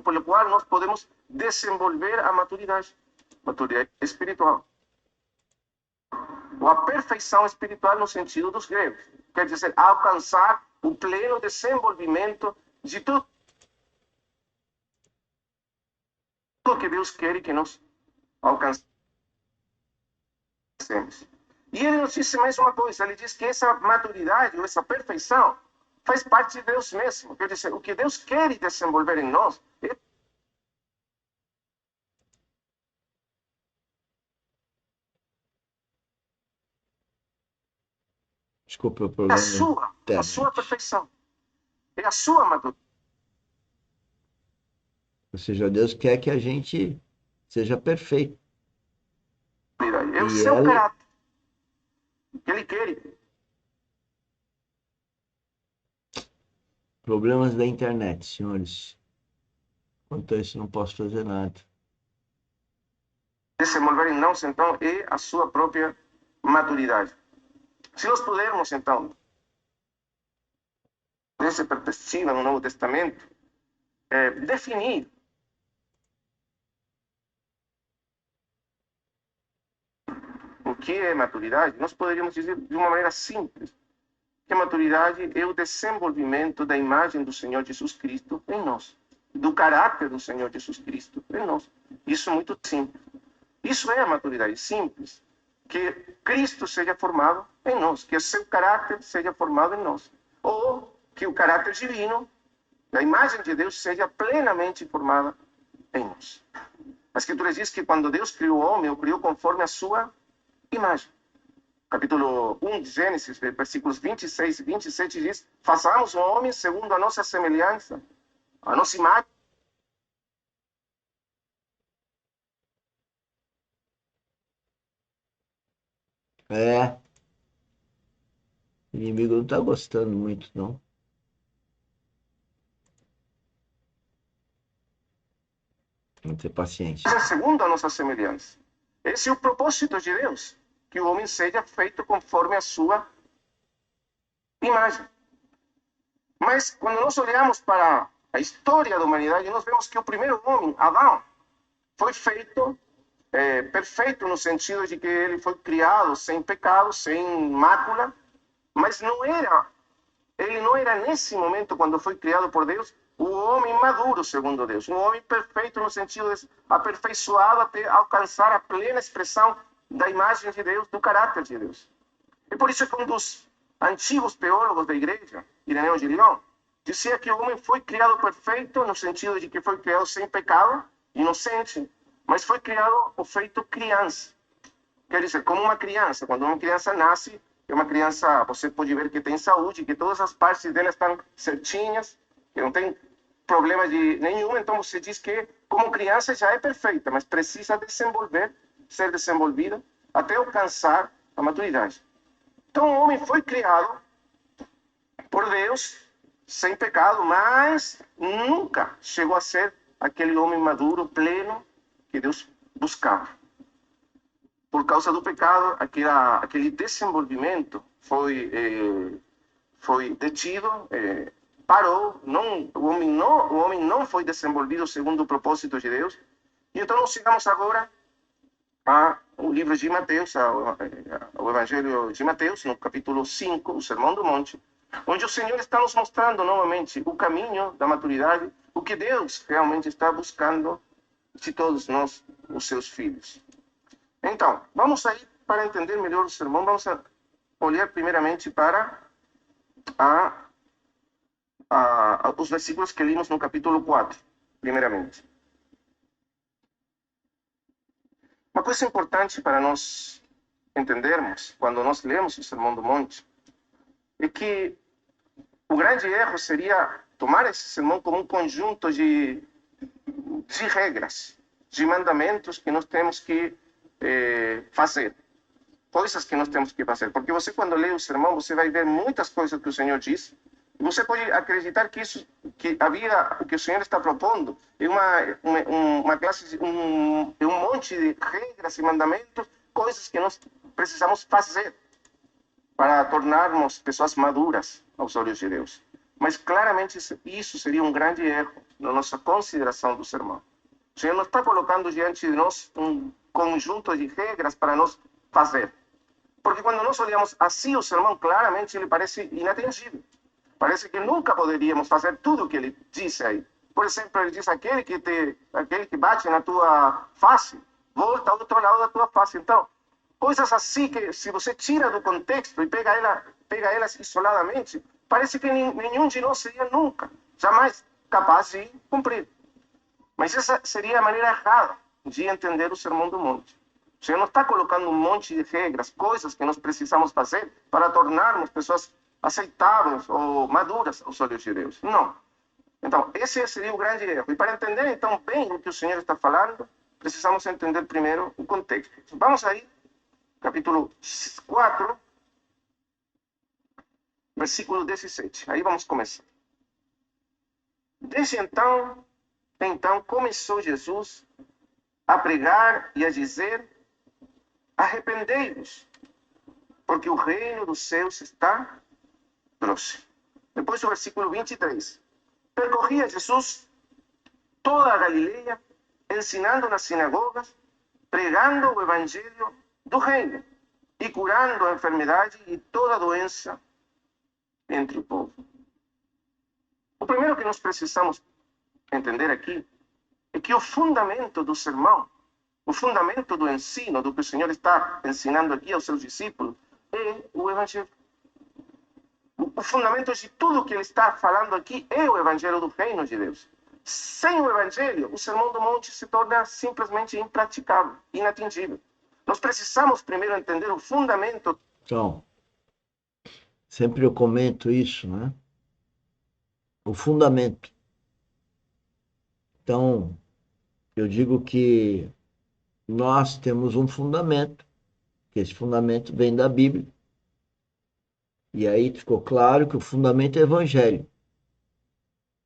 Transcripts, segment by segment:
pelo qual nós podemos desenvolver a maturidade espiritual. Ou a perfeição espiritual no sentido dos gregos. Quer dizer, alcançar o pleno desenvolvimento de tudo que Deus quer que nós alcancemos. E ele nos disse mais uma coisa, ele diz que essa maturidade, ou essa perfeição, faz parte de Deus mesmo. Quer dizer, o que Deus quer desenvolver em nós é Desculpa o problema. a sua perfeição. É a sua maturidade. Ou seja, Deus quer que a gente seja perfeito. É o seu caráter. O que ele quer. Problemas da internet, senhores. Quanto a isso, não posso fazer nada. Desenvolver em nós, então, é a sua própria maturidade. Se nós pudermos, então, nessa perspectiva no Novo Testamento, definir o que é maturidade, nós poderíamos dizer de uma maneira simples que a maturidade é o desenvolvimento da imagem do Senhor Jesus Cristo em nós, do caráter do Senhor Jesus Cristo em nós. Isso é muito simples. Isso é a maturidade simples, que Cristo seja formado em nós, que o seu caráter seja formado em nós, ou que o caráter divino, a imagem de Deus, seja plenamente formada em nós. A Escritura diz que quando Deus criou o homem, o criou conforme a sua imagem. Capítulo 1 de Gênesis, versículos 26 e 27 diz: façamos o homem segundo a nossa semelhança, a nossa imagem. O inimigo não está gostando muito, não. Vamos ter paciência. Segundo a nossa semelhança. Esse é o propósito de Deus, que o homem seja feito conforme a sua imagem. Mas quando nós olhamos para a história da humanidade, nós vemos que o primeiro homem, Adão, foi feito perfeito no sentido de que ele foi criado sem pecado, sem mácula, mas ele não era nesse momento, quando foi criado por Deus, o homem maduro, segundo Deus, um homem perfeito no sentido de aperfeiçoado até alcançar a plena expressão da imagem de Deus, do caráter de Deus. E por isso que um dos antigos teólogos da igreja, Ireneu de Lyon, dizia que o homem foi criado perfeito no sentido de que foi criado sem pecado, inocente, mas foi criado ou feito criança. Quer dizer, como uma criança. Quando uma criança nasce, é uma criança, você pode ver que tem saúde, que todas as partes dela estão certinhas, que não tem problema nenhum. Então você diz que, como criança, já é perfeita, mas precisa ser desenvolvida até alcançar a maturidade. Então o homem foi criado por Deus sem pecado, mas nunca chegou a ser aquele homem maduro, pleno, que Deus buscava. Por causa do pecado, aquele desenvolvimento foi detido, parou. O homem não foi desenvolvido segundo o propósito de Deus. E então nós chegamos agora ao livro de Mateus, ao Evangelho de Mateus, no capítulo 5, o Sermão do Monte, onde o Senhor está nos mostrando novamente o caminho da maturidade, o que Deus realmente está buscando de todos nós, os seus filhos. Então, vamos aí, para entender melhor o sermão, vamos olhar primeiramente para os versículos que lemos no capítulo 4, primeiramente. Uma coisa importante para nós entendermos, quando nós lemos o Sermão do Monte, é que o grande erro seria tomar esse sermão como um conjunto de regras, de mandamentos que nós temos que fazer, coisas que nós temos que fazer, porque você, quando lê o sermão, você vai ver muitas coisas que o Senhor diz, e você pode acreditar que a vida que o Senhor está propondo é uma classe, um monte de regras e mandamentos, coisas que nós precisamos fazer para tornarmos pessoas maduras aos olhos de Deus. Mas claramente isso seria um grande erro, na nossa consideração do sermão. O Senhor não está colocando diante de nós um conjunto de regras para nós fazer. Porque quando nós olhamos assim o sermão, claramente ele parece inatingível. Parece que nunca poderíamos fazer tudo o que ele disse aí. Por exemplo, ele diz, aquele que bate na tua face, volta ao outro lado da tua face. Então, coisas assim que, se você tira do contexto e pega elas isoladamente, parece que nenhum de nós seria nunca, jamais capaz de cumprir. Mas essa seria a maneira errada de entender o Sermão do Monte. O Senhor não está colocando um monte de regras, coisas que nós precisamos fazer para tornarmos pessoas aceitáveis ou maduras aos olhos de Deus. Não. Então, esse seria o grande erro. E para entender, então, bem o que o Senhor está falando, precisamos entender primeiro o contexto. Vamos aí, capítulo 4, versículo 17. Aí vamos começar. Desde então começou Jesus a pregar e a dizer: arrependei-vos, porque o reino dos céus está próximo. Depois do versículo 23. Percorria Jesus toda a Galileia, ensinando nas sinagogas, pregando o evangelho do reino e curando a enfermidade e toda doença entre o povo. O primeiro que nós precisamos entender aqui é que o fundamento do sermão, o fundamento do ensino, do que o Senhor está ensinando aqui aos seus discípulos, é o evangelho. O fundamento de tudo que ele está falando aqui é o evangelho do reino de Deus. Sem o evangelho, o Sermão do Monte se torna simplesmente impraticável, inatingível. Nós precisamos primeiro entender o fundamento. Então, sempre eu comento isso, né? O fundamento. Então, eu digo que nós temos um fundamento, que esse fundamento vem da Bíblia. E aí ficou claro que o fundamento é o evangelho.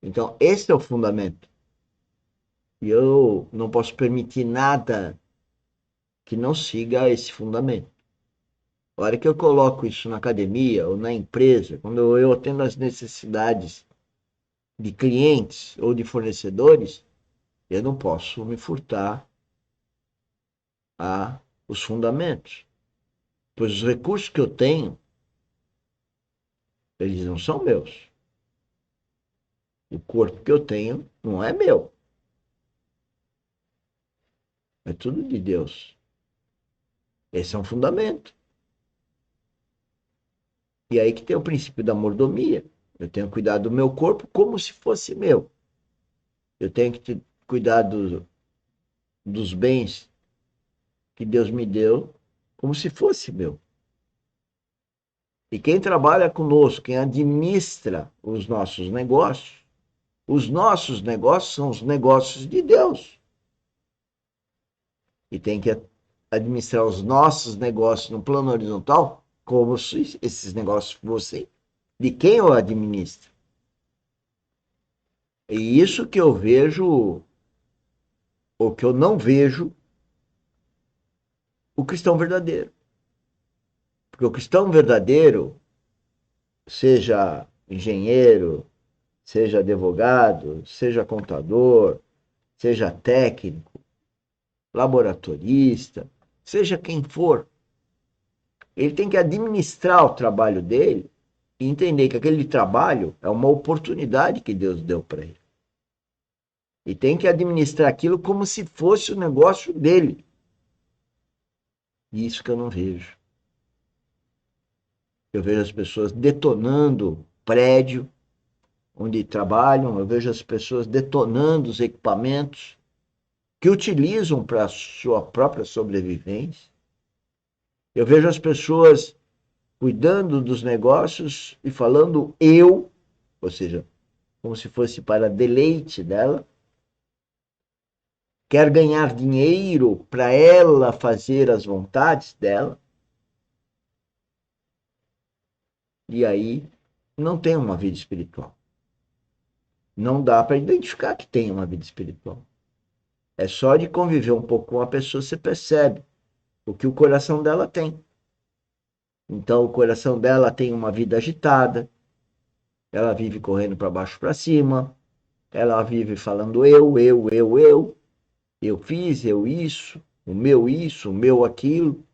Então, esse é o fundamento. E eu não posso permitir nada que não siga esse fundamento. A hora que eu coloco isso na academia ou na empresa, quando eu atendo as necessidades de clientes ou de fornecedores, eu não posso me furtar a os fundamentos. Pois os recursos que eu tenho, eles não são meus. O corpo que eu tenho não é meu. É tudo de Deus. Esse é um fundamento. E aí que tem o princípio da mordomia. Eu tenho que cuidar do meu corpo como se fosse meu. Eu tenho que cuidar dos bens que Deus me deu como se fosse meu. E quem trabalha conosco, quem administra os nossos negócios são os negócios de Deus. E tem que administrar os nossos negócios no plano horizontal como se esses negócios fossem de quem eu administro. E isso que eu vejo, ou que eu não vejo, o cristão verdadeiro. Porque o cristão verdadeiro, seja engenheiro, seja advogado, seja contador, seja técnico, laboratorista, seja quem for, ele tem que administrar o trabalho dele e entender que aquele trabalho é uma oportunidade que Deus deu para ele. E tem que administrar aquilo como se fosse o negócio dele. Isso que eu não vejo. Eu vejo as pessoas detonando prédio onde trabalham, eu vejo as pessoas detonando os equipamentos que utilizam para a sua própria sobrevivência. Eu vejo as pessoas cuidando dos negócios e falando eu, ou seja, como se fosse para deleite dela, quer ganhar dinheiro para ela fazer as vontades dela, e aí não tem uma vida espiritual. Não dá para identificar que tem uma vida espiritual. É só de conviver um pouco com a pessoa, você percebe o que o coração dela tem. Então, o coração dela tem uma vida agitada, ela vive correndo para baixo para cima, Ela vive falando eu fiz, eu isso, o meu aquilo.